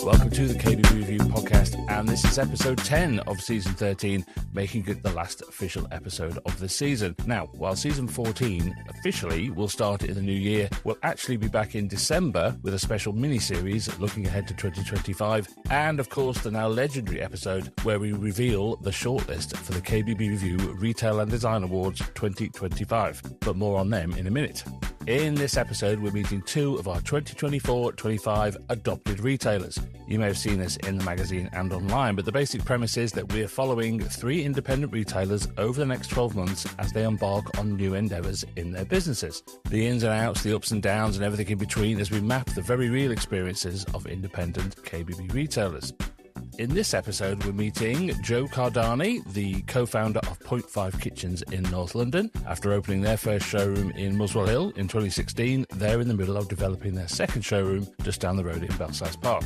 Welcome to the KBB Review podcast, and this is episode 10 of season 13, making it the last official episode of the season. Now, while season 14 officially will start in the new year, we'll actually be back in December with a special mini-series looking ahead to 2025, and of course the now legendary episode where we reveal the shortlist for the KBB Review Retail and Design Awards 2025, but more on them in a minute. In this episode, we're meeting two of our 2024-25 adopted retailers. You may have seen this in the magazine and online, but the basic premise is that we're following three independent retailers over the next 12 months as they embark on new endeavours in their businesses. The ins and outs, the ups and downs, and everything in between as we map the very real experiences of independent KBB retailers. In this episode, we're meeting Joe Kardani, the co-founder of 0.5 Kitchens in North London. After opening their first showroom in Muswell Hill in 2016, they're in the middle of developing their second showroom just down the road in Belsize Park.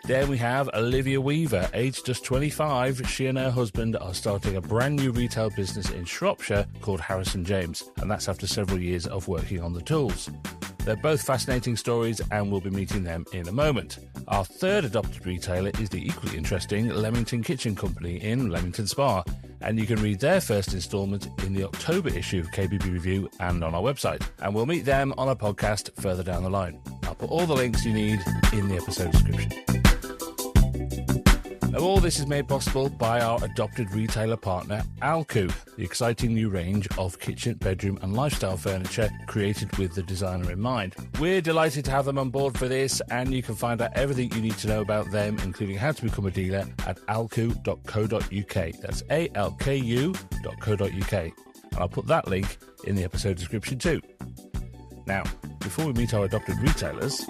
Then we have Olivia Weaver, aged just 25. She and her husband are starting a brand new retail business in Shropshire called Harrison James, and that's after several years of working on the tools. They're both fascinating stories, and we'll be meeting them in a moment. Our third adopted retailer is the equally interesting Leamington Kitchen Company in Leamington Spa, and you can read their first instalment in the October issue of KBB Review and on our website. And we'll meet them on a podcast further down the line. I'll put all the links you need in the episode description. Now, all this is made possible by our adopted retailer partner, Alku, the exciting new range of kitchen, bedroom and lifestyle furniture created with the designer in mind. We're delighted to have them on board for this, and you can find out everything you need to know about them, including how to become a dealer, at alku.co.uk. That's alku.co.uk. And I'll put that link in the episode description too. Now, before we meet our adopted retailers,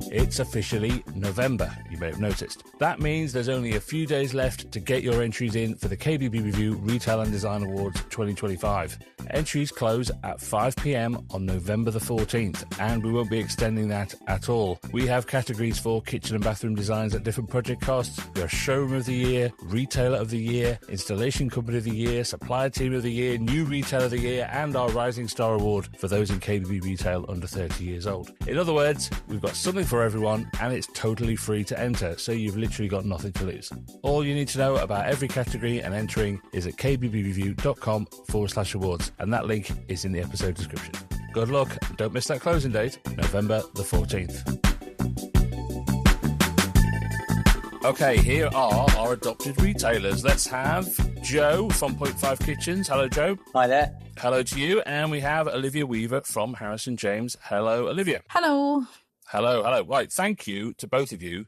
it's officially November, you may have noticed. That means there's only a few days left to get your entries in for the KBB Review Retail and Design Awards 2025. Entries close at 5 p.m. on November the 14th, and we won't be extending that at all. We have categories for kitchen and bathroom designs at different project costs. We are Showroom of the Year, Retailer of the Year, Installation Company of the Year, Supplier Team of the Year, New Retailer of the Year, and our Rising Star Award for those in KBB Retail under 30 years old. In other words, we've got something for everyone, and it's totally free to enter, so you've literally got nothing to lose. All you need to know about every category and entering is at kbbreview.com/awards, and that link is in the episode description. Good luck, and don't miss that closing date, November the 14th. Okay, here are our adopted retailers. Let's have Joe from 0.5 Kitchens. Hello, Joe. Hi there. Hello to you. And we have Olivia Weaver from Harrison James. Hello, Olivia. Hello. Hello. Right, thank you to both of you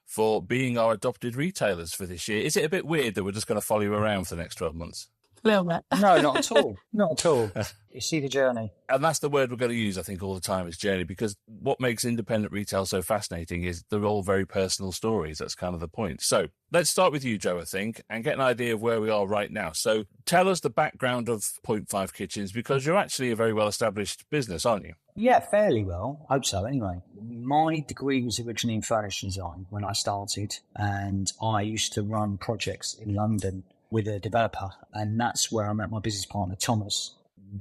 for being our adopted retailers for this year. Is it a bit weird that we're just going to follow you around for the next 12 months? A little bit. No, not at all. Not at all. You see the journey. And that's the word we're going to use, I think, all the time, is journey, because what makes independent retail so fascinating is they're all very personal stories. That's kind of the point. So let's start with you, Joe, I think, and get an idea of where we are right now. So tell us the background of 0.5 Kitchens, because you're actually a very well-established business, aren't you? Yeah, fairly well. I hope so, anyway. My degree was originally in furniture design when I started, and I used to run projects in London with a developer, and that's where I met my business partner, Thomas.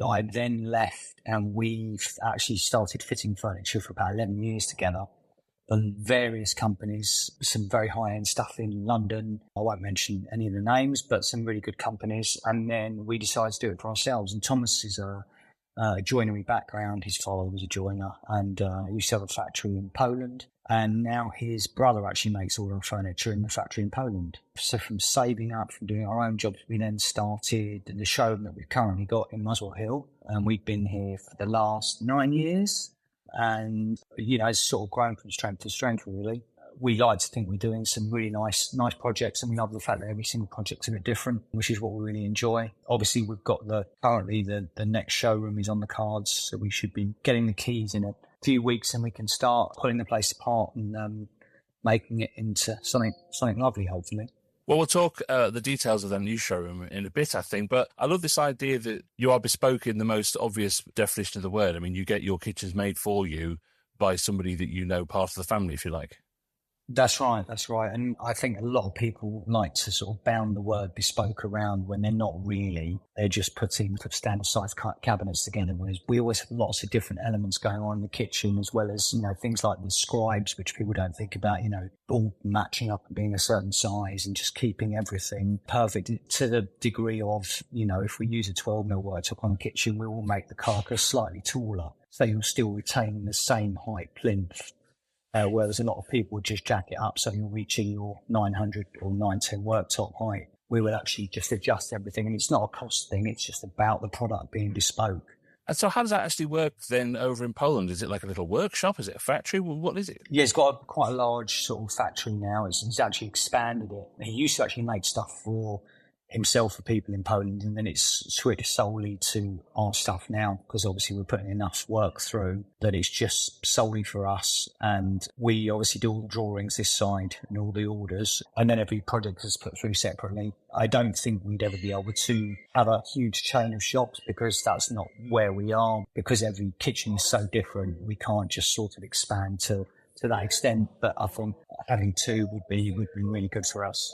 I then left, and we've actually started fitting furniture for about 11 years together on various companies, some very high-end stuff in London. I won't mention any of the names, but some really good companies. And then we decided to do it for ourselves. And Thomas is a joinery background. His father was a joiner, and he used to have a factory in Poland. And now his brother actually makes all our furniture in the factory in Poland. So from saving up, from doing our own jobs, we then started the showroom that we've currently got in Muswell Hill. And we've been here for the last 9 years. And, you know, it's sort of grown from strength to strength, really. We like to think we're doing some really nice projects, and we love the fact that every single project's a bit different, which is what we really enjoy. Obviously, we've got currently the next showroom is on the cards, so we should be getting the keys in a few weeks, and we can start pulling the place apart and making it into something lovely, hopefully. Well, we'll talk the details of the new showroom in a bit, I think, but I love this idea that you are bespoke in the most obvious definition of the word. I mean, you get your kitchens made for you by somebody that you know, part of the family, if you like. That's right. That's right. And I think a lot of people like to sort of bound the word bespoke around when they're not really. They're just putting standard size cabinets together. Whereas we always have lots of different elements going on in the kitchen, as well as, things like the scribes, which people don't think about, all matching up and being a certain size and just keeping everything perfect to the degree of, if we use a 12mm worktop on the kitchen, we will make the carcass slightly taller. So you'll still retain the same height plinth. Whereas a lot of people would just jack it up so you're reaching your 900 or 910 worktop height. We would actually just adjust everything, and it's not a cost thing, it's just about the product being bespoke. And so how does that actually work then over in Poland? Is it like a little workshop? Is it a factory? Well, what is it? Yeah, it's got quite a large sort of factory now. It's actually expanded it. He used to actually make stuff for himself for people in Poland, and then it's switched solely to our stuff now, because obviously we're putting enough work through that it's just solely for us. And we obviously do all the drawings this side and all the orders, and then every project is put through separately. I don't think we'd ever be able to have a huge chain of shops, because that's not where we are, because every kitchen is so different. We can't just sort of expand to that extent, but I think having two would be really good for us.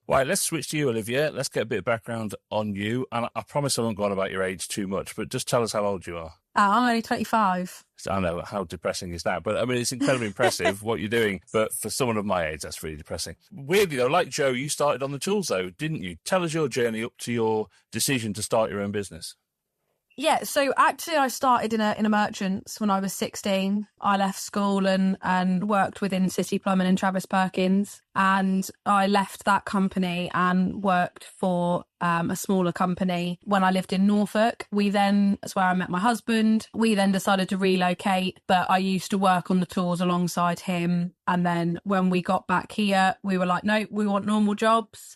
Right, let's switch to you, Olivia. Let's get a bit of background on you. And I promise I won't go on about your age too much, but just tell us how old you are. I'm only 25. I know, how depressing is that? But I mean, it's incredibly impressive what you're doing. But for someone of my age, that's really depressing. Weirdly, though, like Joe, you started on the tools, though, didn't you? Tell us your journey up to your decision to start your own business. Yeah, so actually I started in a merchant's when I was 16. I left school and worked within City Plumbing and Travis Perkins, and I left that company and worked for a smaller company when I lived in Norfolk. That's where I met my husband. We then decided to relocate, but I used to work on the tools alongside him. And then when we got back here, we were like, no, we want normal jobs.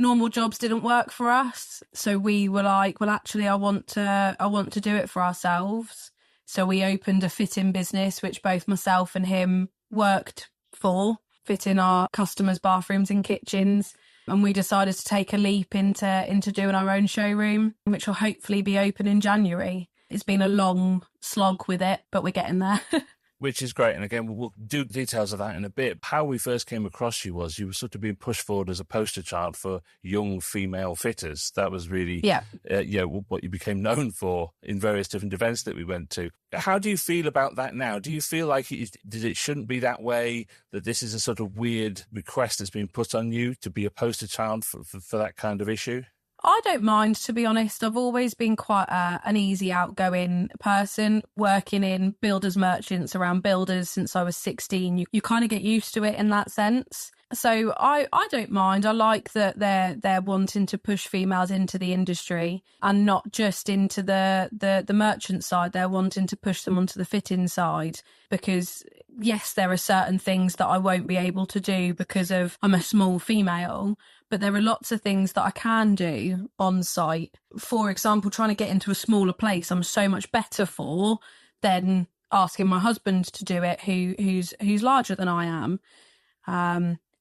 Normal jobs didn't work for us, so we were like, well, actually, I want to do it for ourselves. So we opened a fitting business, which both myself and him worked for, fitting our customers' bathrooms and kitchens. And we decided to take a leap into doing our own showroom, which will hopefully be open in January. It's been a long slog with it, but we're getting there. Which is great. And again, we'll do details of that in a bit. How we first came across you was you were sort of being pushed forward as a poster child for young female fitters. That was really what you became known for in various different events that we went to. How do you feel about that now? Do you feel like it shouldn't be that way, that this is a sort of weird request that's been put on you to be a poster child for that kind of issue? I don't mind, to be honest. I've always been quite an easy, outgoing person, working in builders merchants around builders since I was 16. You kind of get used to it in that sense. So I don't mind. I like that they're wanting to push females into the industry and not just into the merchant side. They're wanting to push them onto the fitting side, because yes, there are certain things that I won't be able to do because of I'm a small female. But there are lots of things that I can do on site. For example, trying to get into a smaller place, I'm so much better for than asking my husband to do it, who's larger than I am.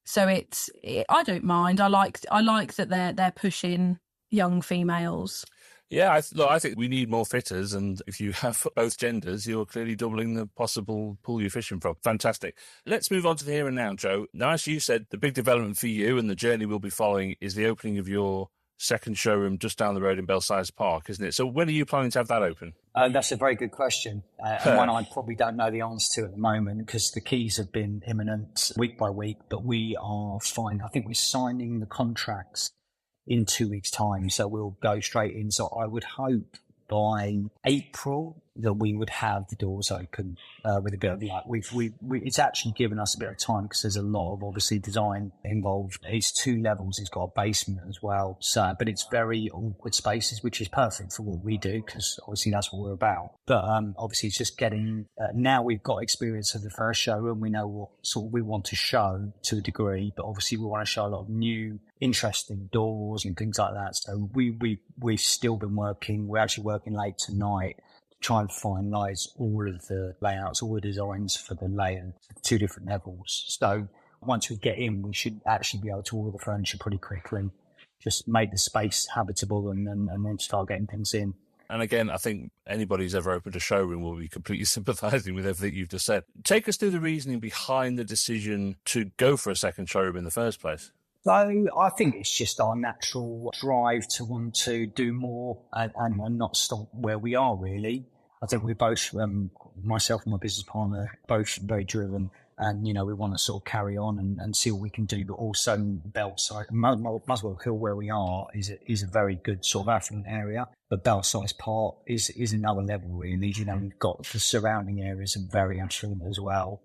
So I don't mind. I like that they're pushing young females. Yeah, I think we need more fitters, and if you have both genders, you're clearly doubling the possible pool you're fishing from. Fantastic. Let's move on to the here and now, Joe. Now, as you said, the big development for you and the journey we'll be following is the opening of your second showroom just down the road in Belsize Park, isn't it? So when are you planning to have that open? That's a very good question, and one I probably don't know the answer to at the moment, because the keys have been imminent week by week, but we are fine. I think we're signing the contracts in 2 weeks' time, so we'll go straight in. So I would hope by April that we would have the doors open with a bit of luck. It's actually given us a bit of time, because there's a lot of obviously design involved. It's 2 levels. It's got a basement as well. So, but it's very awkward spaces, which is perfect for what we do, because obviously that's what we're about. But obviously it's just getting, now we've got experience of the first showroom. We know what sort of we want to show to a degree, but obviously we want to show a lot of new, interesting doors and things like that. So we've still been working. We're actually working late tonight, try and finalise all of the layouts, all the designs for the layer, 2 different levels. So once we get in, we should actually be able to order the furniture pretty quickly, just make the space habitable and then start getting things in. And again, I think anybody who's ever opened a showroom will be completely sympathising with everything you've just said. Take us through the reasoning behind the decision to go for a second showroom in the first place. So I think it's just our natural drive to want to do more and not stop where we are, really. I think we're both, myself and my business partner, both very driven. And, we want to sort of carry on and see what we can do. But also Belsize, Muswell Hill, where we are, is a very good sort of affluent area. But Belsize Park is another level, really. We've got the surrounding areas are very affluent as well.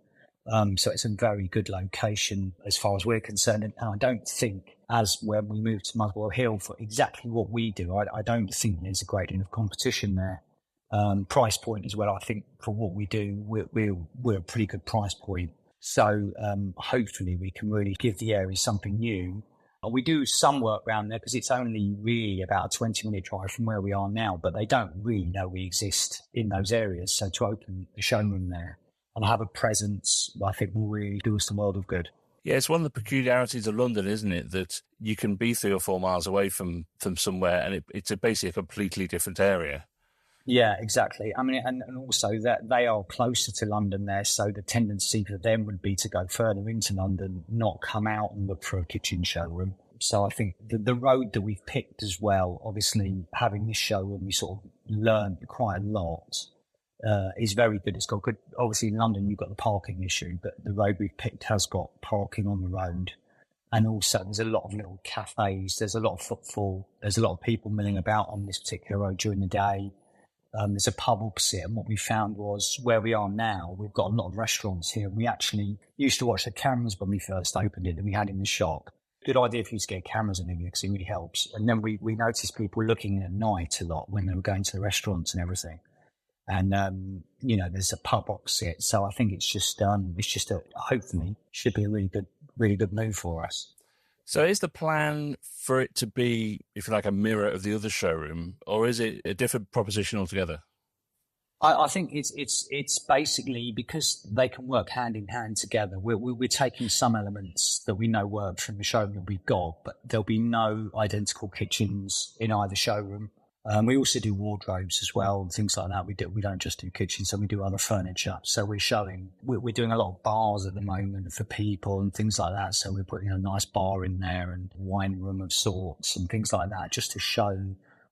So it's a very good location as far as we're concerned. And I don't think, as when we moved to Muswell Hill for exactly what we do, I don't think there's a great deal of competition there. Price point as well. I think for what we do, we're a pretty good price point. So hopefully we can really give the area something new. We do some work around there because it's only really about a 20-minute drive from where we are now, but they don't really know we exist in those areas. So to open a showroom there and have a presence, I think will really do us the world of good. Yeah, it's one of the peculiarities of London, isn't it? That you can be 3 or 4 miles away from somewhere and it's basically a completely different area. Yeah, exactly. I mean, and also that they are closer to London there, so the tendency for them would be to go further into London, not come out and look for a kitchen showroom. So I think the road that we've picked as well, obviously having this showroom, we sort of learned quite a lot, is very good. It's got good, obviously in London you've got the parking issue, but the road we've picked has got parking on the road. And also there's a lot of little cafes, there's a lot of footfall, there's a lot of people milling about on this particular road during the day. There's a pub opposite, and what we found was where we are now, we've got a lot of restaurants here. We actually used to watch the cameras when we first opened it that we had in the shop. Good idea for you to get cameras in here because it really helps. And then we noticed people looking at night a lot when they were going to the restaurants and everything. And, there's a pub opposite. So I think it's just hopefully should be a really good move for us. So is the plan for it to be, if you like, a mirror of the other showroom, or is it a different proposition altogether? I think it's basically because they can work hand in hand together. We're taking some elements that we know work from the showroom that we've got, but there'll be no identical kitchens in either showroom. We also do wardrobes as well and things like that. We don't just do kitchens, so we do other furniture. So we're doing a lot of bars at the moment for people and things like that. So we're putting a nice bar in there and wine room of sorts and things like that just to show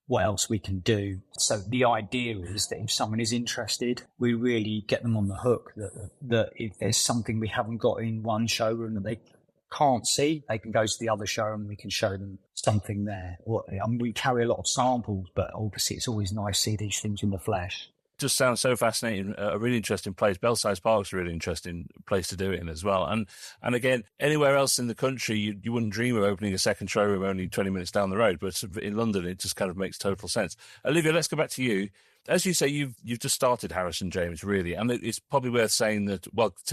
what else we can do. So the idea is that if someone is interested, we really get them on the hook that if there's something we haven't got in one showroom that they can't see, they can go to the other showroom and we can show them something there. We carry a lot of samples, but obviously it's always nice to see these things in the flesh. Just sounds so fascinating. A really interesting place. Belsize Park's a really interesting place to do it in as well. And again, anywhere else in the country, you wouldn't dream of opening a second showroom only 20 minutes down the road. But in London, it just kind of makes total sense. Olivia, let's go back to you. As you say, you've just started Harrison James, really. And it's probably worth saying that,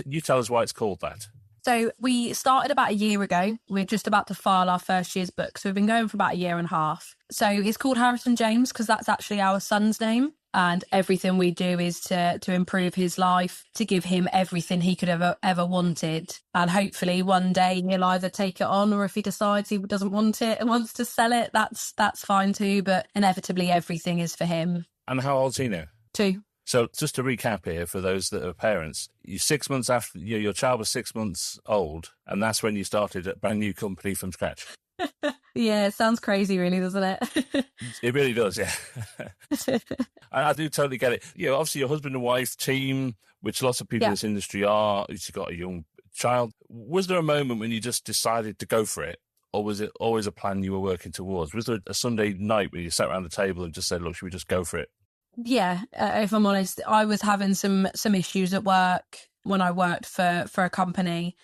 you tell us why it's called that. So we started about a year ago. We're just about to file our first year's book. So we've been going for about a year and a half. So it's called Harrison James because that's actually our son's name. And everything we do is to improve his life, to give him everything he could ever wanted. And hopefully one day he'll either take it on, or if he decides he doesn't want it and wants to sell it, that's fine too. But inevitably everything is for him. And how old's he now? 2. So just to recap here, for those that are parents, you 6 months after your child was 6 months old, and that's when you started a brand new company from scratch. Yeah, it sounds crazy, really, doesn't it? It really does, yeah. I do totally get it. Obviously your husband and wife team, which lots of people in this industry are, you've got a young child. Was there a moment when you just decided to go for it? Or was it always a plan you were working towards? Was there a Sunday night when you sat around the table and just said, look, should we just go for it? Yeah, if I'm honest, I was having some issues at work when I worked for a company.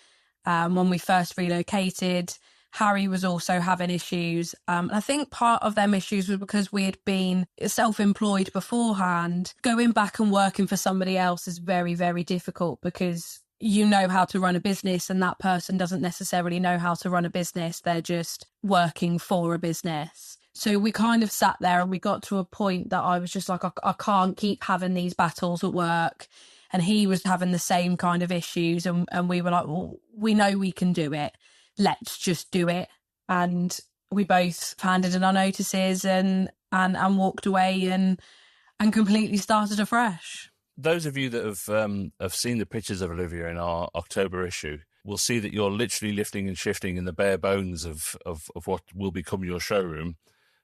When we first relocated, Harry was also having issues. I think part of them issues was because we had been self-employed beforehand. Going back and working for somebody else is very, very difficult because you know how to run a business and that person doesn't necessarily know how to run a business. They're just working for a business. So we kind of sat there and we got to a point that I was just like, I can't keep having these battles at work. And he was having the same kind of issues. And we were like, well, we know we can do it. Let's just do it. And we both handed in our notices and walked away. And and completely started afresh. Those of you that have seen the pictures of Olivia in our October issue will see that you're literally lifting and shifting in the bare bones of what will become your showroom.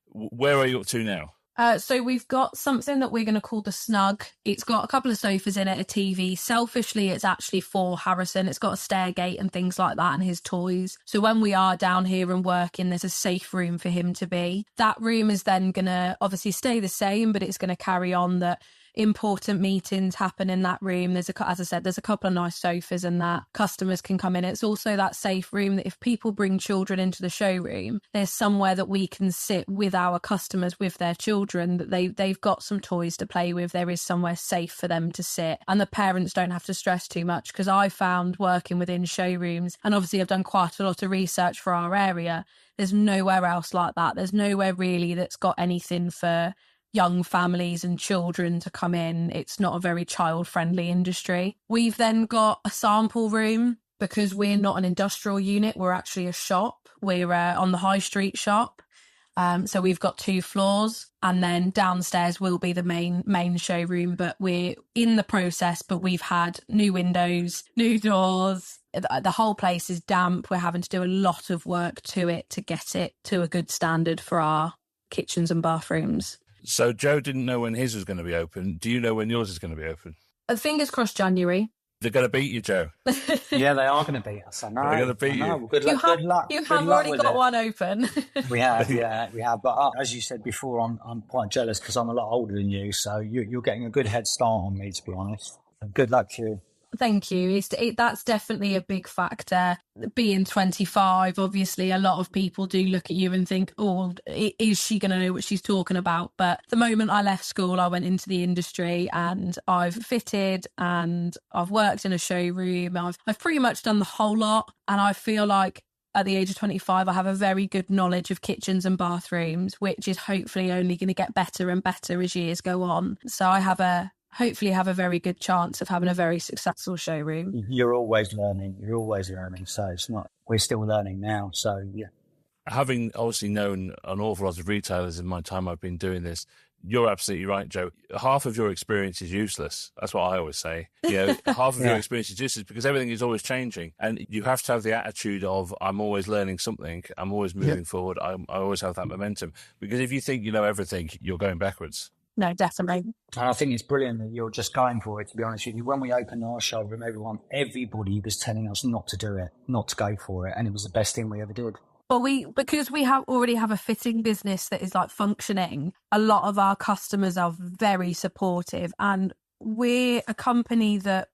Where are you up to now? So we've got something that we're going to call the Snug. It's got a couple of sofas in it, a TV. Selfishly, it's actually for Harrison. It's got a stair gate and things like that and his toys. So when we are down here and working, there's a safe room for him to be. That room is then going to obviously stay the same, but it's going to carry on that important meetings happen in that room. As I said, there's a couple of nice sofas and that customers can come in. It's also that safe room that if people bring children into the showroom, there's somewhere that we can sit with our customers with their children, that they've got some toys to play with. There is somewhere safe for them to sit and the parents don't have to stress too much, because I found working within showrooms, and obviously I've done quite a lot of research for our area, there's nowhere else like that. There's nowhere really that's got anything for young families and children to come in. It's not a very child-friendly industry. We've then got a sample room, because we're not an industrial unit, we're actually a shop. We're on the high street shop. So we've got 2 floors, and then downstairs will be the main showroom, but we're in the process, but we've had new windows, new doors. The whole place is damp. We're having to do a lot of work to it to get it to a good standard for our kitchens and bathrooms. So Joe didn't know when his was going to be open. Do you know when yours is going to be open? Fingers crossed January. They're going to beat you, Joe. Yeah, they are going to beat us. I know. They're going to beat you. Good luck. You have already got one open. We have, yeah, we have. But as you said before, I'm quite jealous because I'm a lot older than you. So you're getting a good head start on me, to be honest. So good luck to you. Thank you. That's definitely a big factor. Being 25, obviously, a lot of people do look at you and think, oh, is she going to know what she's talking about? But the moment I left school, I went into the industry and I've fitted and I've worked in a showroom. I've pretty much done the whole lot. And I feel like at the age of 25, I have a very good knowledge of kitchens and bathrooms, which is hopefully only going to get better and better as years go on. So I hopefully have a very good chance of having a very successful showroom. You're always learning. So it's not, we're still learning now. So yeah. Having obviously known an awful lot of retailers in my time I've been doing this, you're absolutely right, Joe. Half of your experience is useless. That's what I always say. Half of your experience is useless because everything is always changing. And you have to have the attitude of, I'm always learning something. I'm always moving forward. I always have that momentum. Because if you think you know everything, you're going backwards. No, definitely. And I think it's brilliant that you're just going for it, to be honest with you. When we opened our showroom, everybody was telling us not to do it, not to go for it. And it was the best thing we ever did. But because we already have a fitting business that is like functioning, a lot of our customers are very supportive. And we're a company that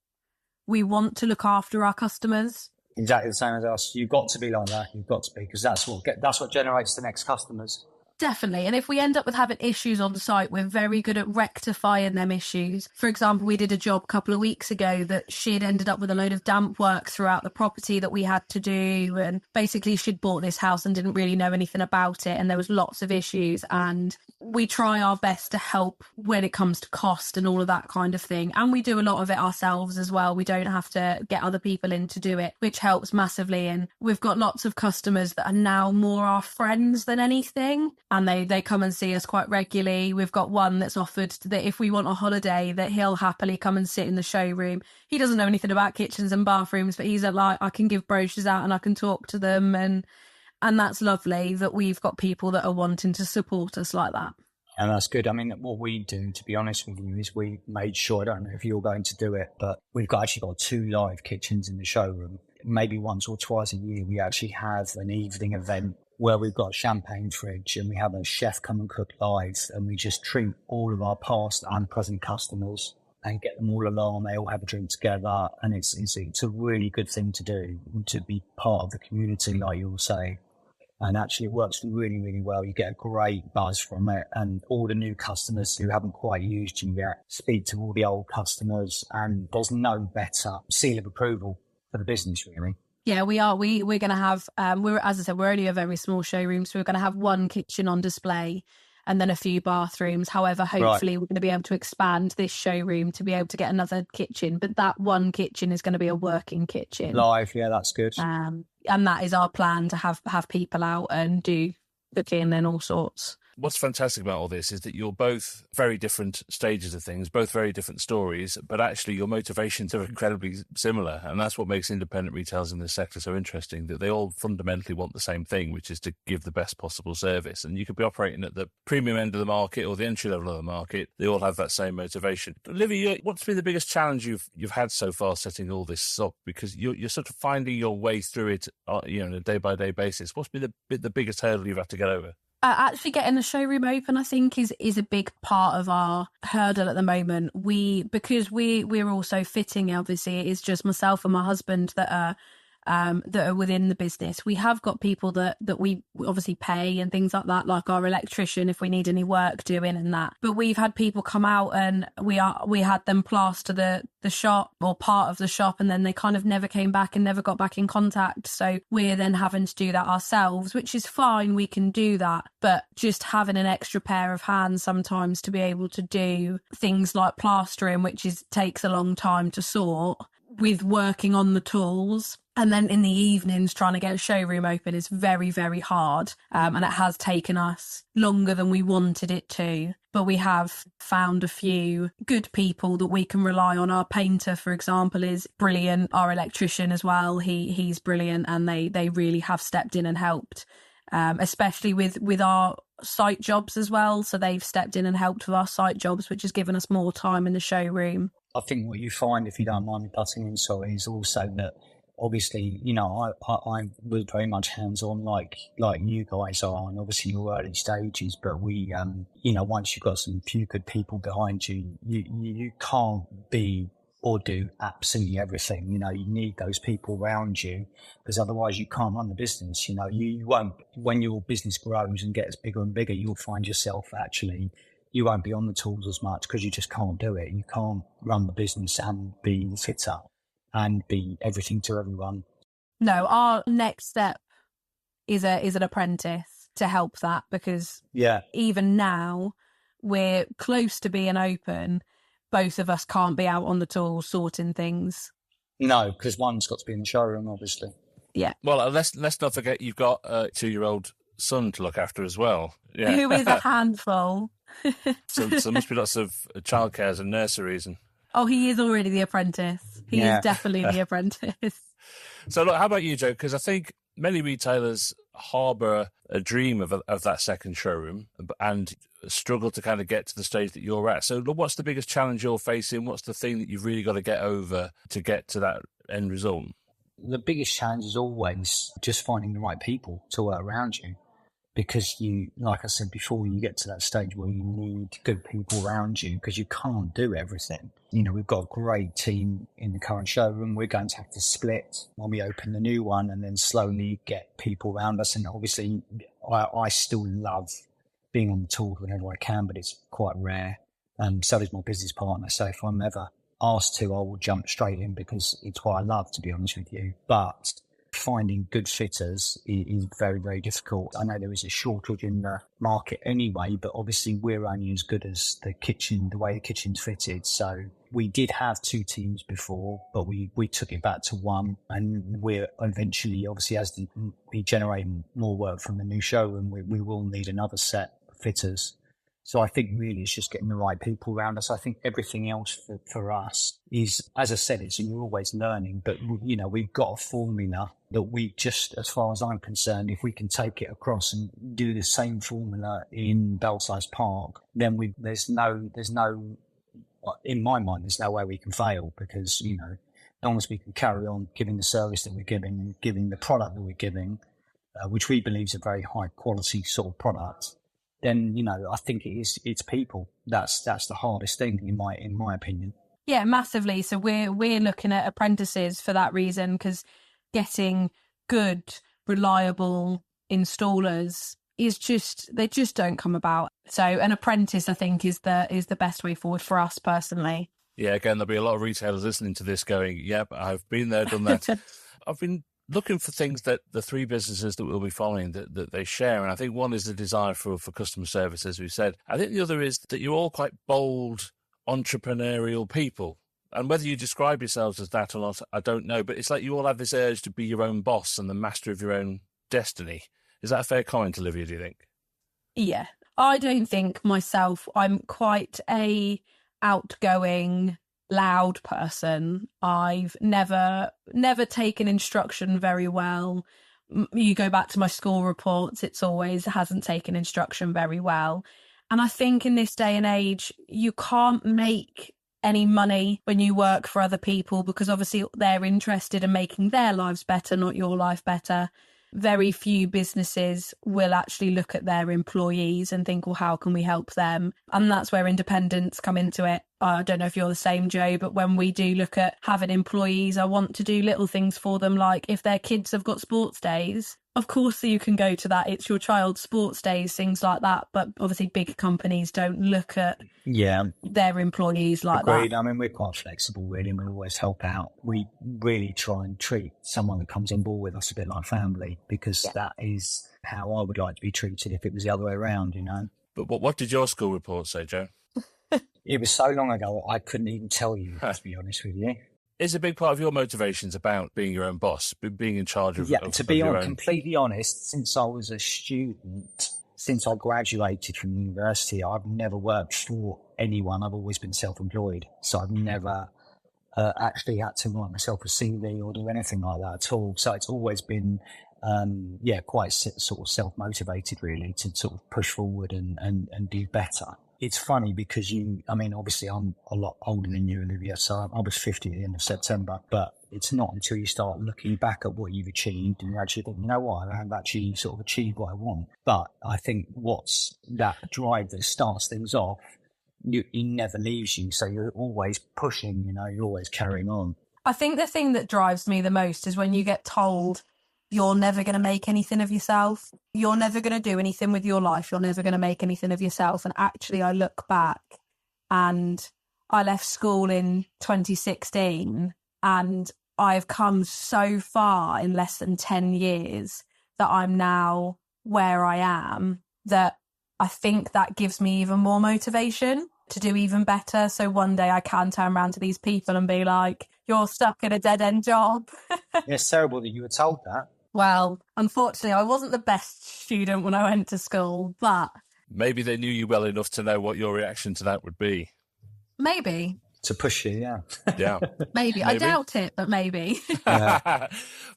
we want to look after our customers. Exactly the same as us. You've got to be like that. You've got to be, because that's what generates the next customers. Definitely. And if we end up with having issues on the site, we're very good at rectifying them issues. For example, we did a job a couple of weeks ago that she'd ended up with a load of damp work throughout the property that we had to do. And basically she'd bought this house and didn't really know anything about it. And there was lots of issues. And we try our best to help when it comes to cost and all of that kind of thing. And we do a lot of it ourselves as well. We don't have to get other people in to do it, which helps massively. And we've got lots of customers that are now more our friends than anything. And they come and see us quite regularly. We've got one that's offered that if we want a holiday, that he'll happily come and sit in the showroom. He doesn't know anything about kitchens and bathrooms, but he's like, I can give brochures out and I can talk to them. And that's lovely that we've got people that are wanting to support us like that. And that's good. I mean, what we do, to be honest with you, is we made sure, I don't know if you're going to do it, but we've actually got 2 live kitchens in the showroom. Maybe once or twice a year, we actually have an evening event where we've got a champagne fridge and we have a chef come and cook live, and we just treat all of our past and present customers and get them all along. They all have a drink together, and it's a really good thing to do, to be part of the community, like you'll say. And actually it works really, really well. You get a great buzz from it, and all the new customers who haven't quite used you yet speak to all the old customers, and there's no better seal of approval for the business, really. Yeah, we are. We're going to have, as I said, we're only a very small showroom, so we're going to have 1 kitchen on display and then a few bathrooms. However, hopefully we're going to be able to expand this showroom to be able to get another kitchen. But that 1 kitchen is going to be a working kitchen. Live, yeah, that's good. And that is our plan, to have people out and do cooking and all sorts. What's fantastic about all this is that you're both very different stages of things, both very different stories, but actually your motivations are incredibly similar. And that's what makes independent retailers in this sector so interesting, that they all fundamentally want the same thing, which is to give the best possible service. And you could be operating at the premium end of the market or the entry level of the market. They all have that same motivation. Olivia, what's been the biggest challenge you've had so far setting all this up? Because you're sort of finding your way through it, on a day-by-day basis. What's been the biggest hurdle you've had to get over? Actually getting the showroom open, I think, is a big part of our hurdle at the moment. Because we're also fitting, obviously, it is just myself and my husband that are within the business. We have got people that we obviously pay and things like that, like our electrician if we need any work doing and that. But we've had people come out and we had them plaster the shop or part of the shop, and then they kind of never came back and never got back in contact. So we're then having to do that ourselves, which is fine. We can do that. But just having an extra pair of hands sometimes to be able to do things like plastering, which takes a long time to sort, with working on the tools. And then in the evenings, trying to get a showroom open is very, very hard. And it has taken us longer than we wanted it to. But we have found a few good people that we can rely on. Our painter, for example, is brilliant. Our electrician as well, he's brilliant. And they really have stepped in and helped, especially with our site jobs as well. So they've stepped in and helped with our site jobs, which has given us more time in the showroom. I think what you find, if you don't mind me butting in, sorry, is also that obviously, I was very much hands-on like you guys are, and obviously your early stages, but we, once you've got some few good people behind you, you can't be or do absolutely everything. You need those people around you, because otherwise you can't run the business. You won't, when your business grows and gets bigger and bigger, you'll find yourself actually, you won't be on the tools as much because you just can't do it. You can't run the business and be the fitter and be everything to everyone. No, our next step is an apprentice to help that, because even now we're close to being open. Both of us can't be out on the tools sorting things. No, because one's got to be in the showroom, obviously. Yeah. Well, let's not forget you've got a 2-year-old son to look after as well. Yeah. Who is a handful. So there must be lots of childcares and nurseries. Oh, he is already the apprentice. He is definitely the apprentice. So look, how about you, Joe? Because I think many retailers harbour a dream of that second showroom and struggle to kind of get to the stage that you're at. So look, what's the biggest challenge you're facing? What's the thing that you've really got to get over to get to that end result? The biggest challenge is always just finding the right people to work around you. Because like I said before, you get to that stage where you need good people around you because you can't do everything. We've got a great team in the current showroom. We're going to have to split when we open the new one and then slowly get people around us. And obviously, I still love being on the tools whenever I can, but it's quite rare. So does my business partner. So if I'm ever asked to, I will jump straight in because it's what I love, to be honest with you. But finding good fitters is very, very difficult. I know there is a shortage in the market anyway, but obviously we're only as good as the way the kitchen's fitted. So we did have 2 teams before, but we took it back to 1, and we're eventually, obviously, as we generate more work from the new showroom, we will need another set of fitters. So I think really it's just getting the right people around us. I think everything else for us is, as I said, you're always learning, but we've got a formula that we just, as far as I'm concerned, if we can take it across and do the same formula in Belsize Park, then there's no, in my mind, there's no way we can fail, because, as long as we can carry on giving the service that we're giving and giving the product that we're giving, which we believe is a very high quality sort of product, then, I think it's people. That's the hardest thing in my opinion. Yeah, massively. So we're looking at apprentices for that reason, because getting good, reliable installers they just don't come about. So an apprentice, I think, is the best way forward for us personally. Yeah, again, there'll be a lot of retailers listening to this going, yep, I've been there, done that. I've been looking for things that the 3 businesses that we'll be following that they share. And I think one is the desire for customer service, as we said. I think the other is that you're all quite bold, entrepreneurial people. And whether you describe yourselves as that or not, I don't know. But it's like you all have this urge to be your own boss and the master of your own destiny. Is that a fair comment, Olivia, do you think? Yeah, I don't think myself, I'm quite a outgoing, loud person. I've never taken instruction very well. You go back to my school reports, it's always hasn't taken instruction very well. And I think in this day and age, you can't make any money when you work for other people, because obviously they're interested in making their lives better, not your life better. Very few businesses will actually look at their employees and think, well, how can we help them? And that's where independents come into it. I don't know if you're the same, Joe, but when we do look at having employees, I want to do little things for them. Like if their kids have got sports days, of course you can go to that. It's your child's sports days, things like that. But obviously big companies don't look at their employees like Agreed. that. I mean, we're quite flexible, really, and we always help out. We really try and treat someone that comes on board with us a bit like family, because that is how I would like to be treated if it was the other way around, you know. But what did your school report say, Joe? It was so long ago, I couldn't even tell you, to be honest with you. Is a big part of your motivations about being your own boss, being in charge of to be your own... completely honest, since I was a student, since I graduated from university, I've never worked for anyone. I've always been self-employed. So I've never actually had to write myself a CV or do anything like that at all. So it's always been, quite sort of self-motivated, really, to sort of push forward and do better. It's funny because obviously I'm a lot older than you, Olivia, so I was 50 at the end of September, but it's not until you start looking back at what you've achieved and you actually think, you know what, I have actually sort of achieved what I want. But I think what's that drive that starts things off, it never leaves you, so you're always pushing, you know, you're always carrying on. I think the thing that drives me the most is when you get told you're never going to make anything of yourself. You're never going to do anything with your life. You're never going to make anything of yourself. And actually, I look back and I left school in 2016 and I've come so far in less than 10 years that I'm now where I am, that I think that gives me even more motivation to do even better. So one day I can turn around to these people and be like, you're stuck in a dead-end job. It's terrible that you were told that. Well, unfortunately, I wasn't the best student when I went to school, but... Maybe they knew you well enough to know what your reaction to that would be. Maybe. To push you, yeah. Yeah. Maybe. I doubt it, but maybe. Well,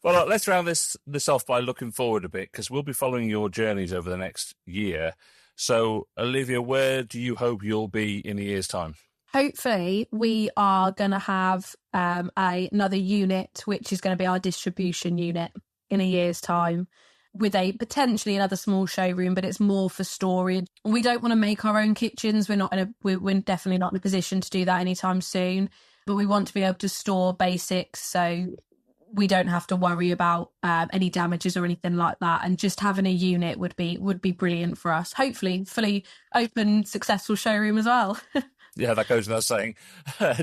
let's round this off by looking forward a bit, because we'll be following your journeys over the next year. So, Olivia, where do you hope you'll be in a year's time? Hopefully, we are going to have another unit, which is going to be our distribution unit in a year's time, with a potentially another small showroom, but it's more for storage. We don't want to make our own kitchens. We're definitely not in a position to do that anytime soon, but we want to be able to store basics so we don't have to worry about any damages or anything like that. And just having a unit would be brilliant for us. Hopefully, fully open, successful showroom as well. Yeah, that goes without saying.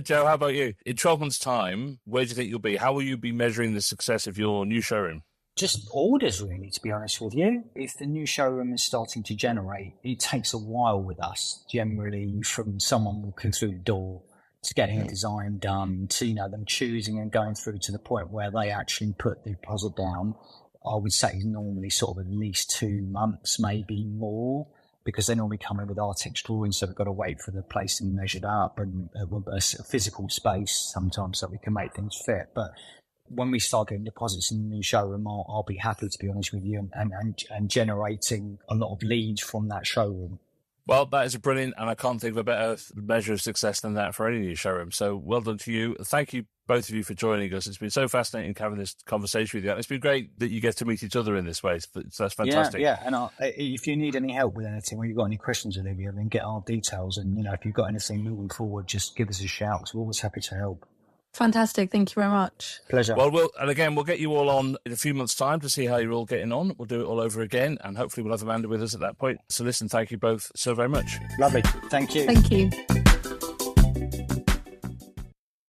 Joe, how about you? In 12 months' time, where do you think you'll be? How will you be measuring the success of your new showroom? Just orders, really, to be honest with you. If the new showroom is starting to generate, it takes a while with us, generally, from someone walking through the door to getting a design done, to, you know, them choosing and going through to the point where they actually put the deposit down. I would say normally sort of at least 2 months, maybe more, because they normally come in with architect's drawings, so we've got to wait for the place to be measured up and a physical space sometimes so we can make things fit. But when we start getting deposits in the new showroom, I'll be happy, to be honest with you, and generating a lot of leads from that showroom. Well, that is brilliant, and I can't think of a better measure of success than that for any new showroom. So well done to you. Thank you, both of you, for joining us. It's been so fascinating having this conversation with you. And it's been great that you get to meet each other in this way. So that's fantastic. Yeah. And if you need any help with anything, or you've got any questions, Olivia, then get our details. And, you know, if you've got anything moving forward, just give us a shout, because we're always happy to help. Fantastic. Thank you very much. Pleasure. Well, we'll get you all on in a few months' time to see how you're all getting on. We'll do it all over again, and hopefully we'll have Amanda with us at that point. So listen, thank you both so very much. Lovely. Thank you. Thank you.